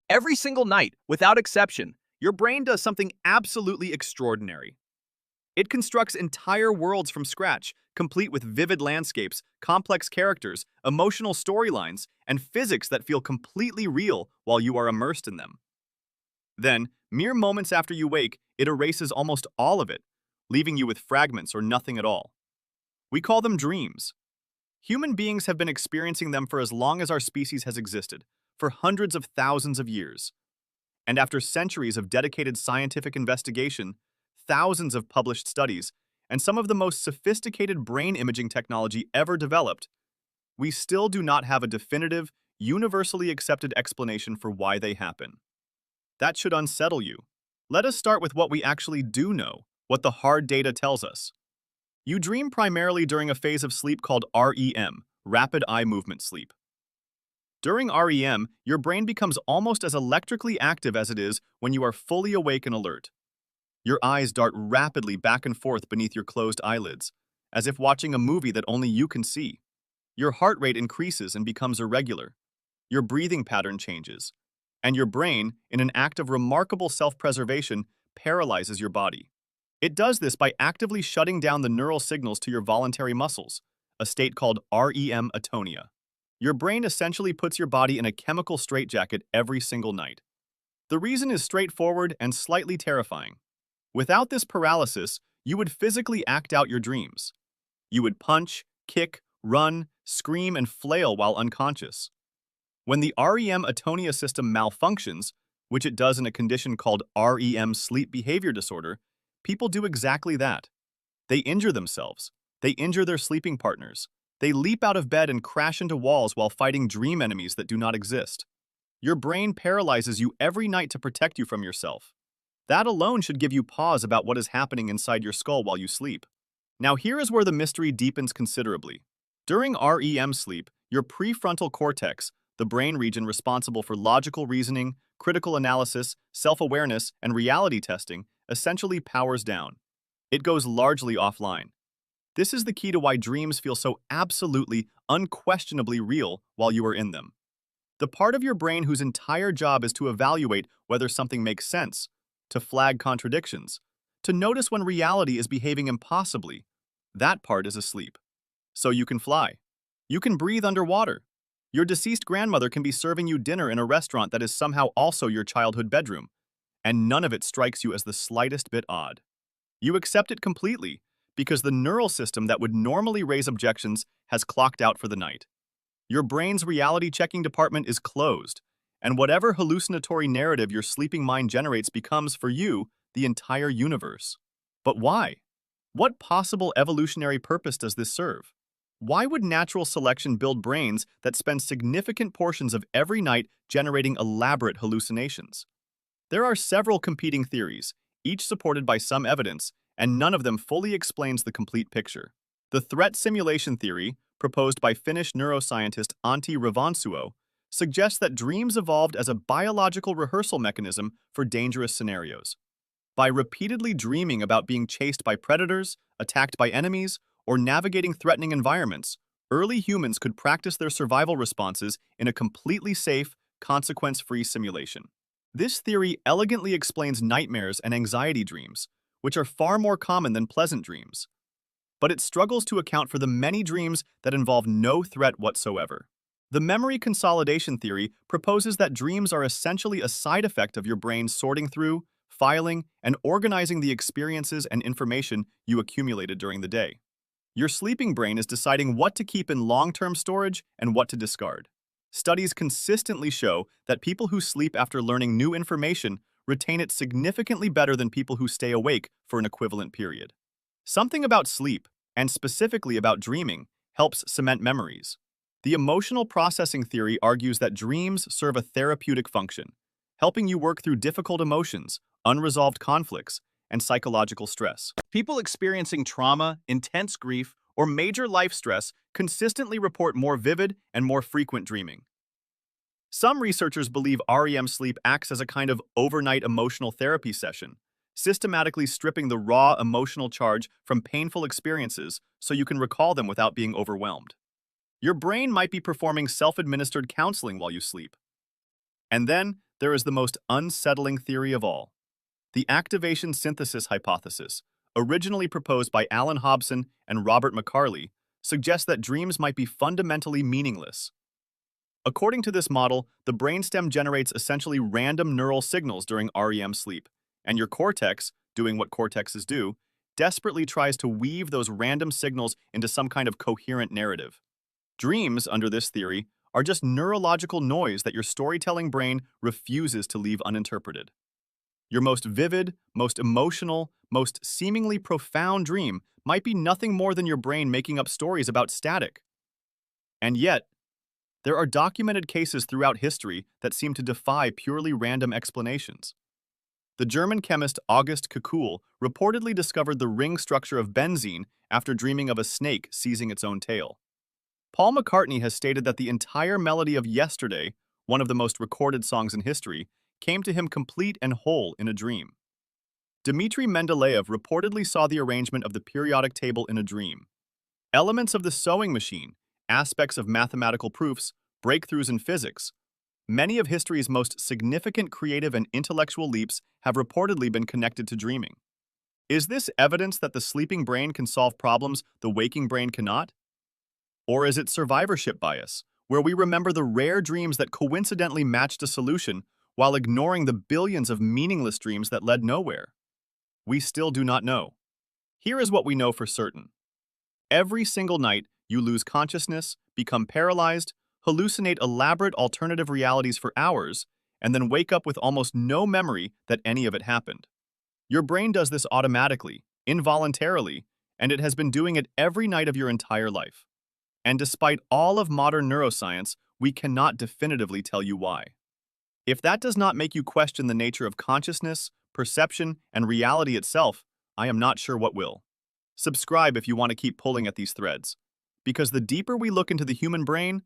Every single night, without exception, your brain does something absolutely extraordinary. It constructs entire worlds from scratch, complete with vivid landscapes, complex characters, emotional storylines, and physics that feel completely real while you are immersed in them. Then, mere moments after you wake, it erases almost all of it, leaving you with fragments or nothing at all. We call them dreams. Human beings have been experiencing them for as long as our species has existed, for hundreds of thousands of years. And after centuries of dedicated scientific investigation, thousands of published studies, and some of the most sophisticated brain imaging technology ever developed, we still do not have a definitive, universally accepted explanation for why they happen. That should unsettle you. Let us start with what we actually do know, what the hard data tells us. You dream primarily during a phase of sleep called REM, rapid eye movement sleep. During REM, your brain becomes almost as electrically active as it is when you are fully awake and alert. Your eyes dart rapidly back and forth beneath your closed eyelids, as if watching a movie that only you can see. Your heart rate increases and becomes irregular. Your breathing pattern changes. And your brain, in an act of remarkable self-preservation, paralyzes your body. It does this by actively shutting down the neural signals to your voluntary muscles, a state called REM atonia. Your brain essentially puts your body in a chemical straitjacket every single night. The reason is straightforward and slightly terrifying. Without this paralysis, you would physically act out your dreams. You would punch, kick, run, scream, and flail while unconscious. When the REM atonia system malfunctions, which it does in a condition called REM sleep behavior disorder, people do exactly that. They injure themselves. They injure their sleeping partners. They leap out of bed and crash into walls while fighting dream enemies that do not exist. Your brain paralyzes you every night to protect you from yourself. That alone should give you pause about what is happening inside your skull while you sleep. Now here is where the mystery deepens considerably. During REM sleep, your prefrontal cortex, the brain region responsible for logical reasoning, critical analysis, self-awareness, and reality testing, essentially powers down. It goes largely offline. This is the key to why dreams feel so absolutely, unquestionably real while you are in them. The part of your brain whose entire job is to evaluate whether something makes sense, to flag contradictions, to notice when reality is behaving impossibly, that part is asleep. So you can fly. You can breathe underwater. Your deceased grandmother can be serving you dinner in a restaurant that is somehow also your childhood bedroom, and none of it strikes you as the slightest bit odd. You accept it completely, because the neural system that would normally raise objections has clocked out for the night. Your brain's reality-checking department is closed, and whatever hallucinatory narrative your sleeping mind generates becomes, for you, the entire universe. But why? What possible evolutionary purpose does this serve? Why would natural selection build brains that spend significant portions of every night generating elaborate hallucinations? There are several competing theories, each supported by some evidence, and none of them fully explains the complete picture. The threat simulation theory, proposed by Finnish neuroscientist Antti Revonsuo, suggests that dreams evolved as a biological rehearsal mechanism for dangerous scenarios. By repeatedly dreaming about being chased by predators, attacked by enemies, or navigating threatening environments, early humans could practice their survival responses in a completely safe, consequence-free simulation. This theory elegantly explains nightmares and anxiety dreams, which are far more common than pleasant dreams. But it struggles to account for the many dreams that involve no threat whatsoever. The memory consolidation theory proposes that dreams are essentially a side effect of your brain sorting through, filing, and organizing the experiences and information you accumulated during the day. Your sleeping brain is deciding what to keep in long-term storage and what to discard. Studies consistently show that people who sleep after learning new information retain it significantly better than people who stay awake for an equivalent period. Something about sleep, and specifically about dreaming, helps cement memories. The emotional processing theory argues that dreams serve a therapeutic function, helping you work through difficult emotions, unresolved conflicts, and psychological stress. People experiencing trauma, intense grief, or major life stress consistently report more vivid and more frequent dreaming. Some researchers believe REM sleep acts as a kind of overnight emotional therapy session, systematically stripping the raw emotional charge from painful experiences so you can recall them without being overwhelmed. Your brain might be performing self-administered counseling while you sleep. And then, there is the most unsettling theory of all. The activation synthesis hypothesis, originally proposed by Alan Hobson and Robert McCarley, suggests that dreams might be fundamentally meaningless. According to this model, the brainstem generates essentially random neural signals during REM sleep, and your cortex, doing what cortexes do, desperately tries to weave those random signals into some kind of coherent narrative. Dreams, under this theory, are just neurological noise that your storytelling brain refuses to leave uninterpreted. Your most vivid, most emotional, most seemingly profound dream might be nothing more than your brain making up stories about static. And yet, there are documented cases throughout history that seem to defy purely random explanations. The German chemist August Kekule reportedly discovered the ring structure of benzene after dreaming of a snake seizing its own tail. Paul McCartney has stated that the entire melody of Yesterday, one of the most recorded songs in history, came to him complete and whole in a dream. Dmitry Mendeleev reportedly saw the arrangement of the periodic table in a dream. Elements of the sewing machine, aspects of mathematical proofs, breakthroughs in physics, many of history's most significant creative and intellectual leaps have reportedly been connected to dreaming. Is this evidence that the sleeping brain can solve problems the waking brain cannot? Or is it survivorship bias, where we remember the rare dreams that coincidentally matched a solution while ignoring the billions of meaningless dreams that led nowhere? We still do not know. Here is what we know for certain. Every single night, you lose consciousness, become paralyzed, hallucinate elaborate alternative realities for hours, and then wake up with almost no memory that any of it happened. Your brain does this automatically, involuntarily, and it has been doing it every night of your entire life. And despite all of modern neuroscience, we cannot definitively tell you why. If that does not make you question the nature of consciousness, perception, and reality itself, I am not sure what will. Subscribe if you want to keep pulling at these threads, because the deeper we look into the human brain,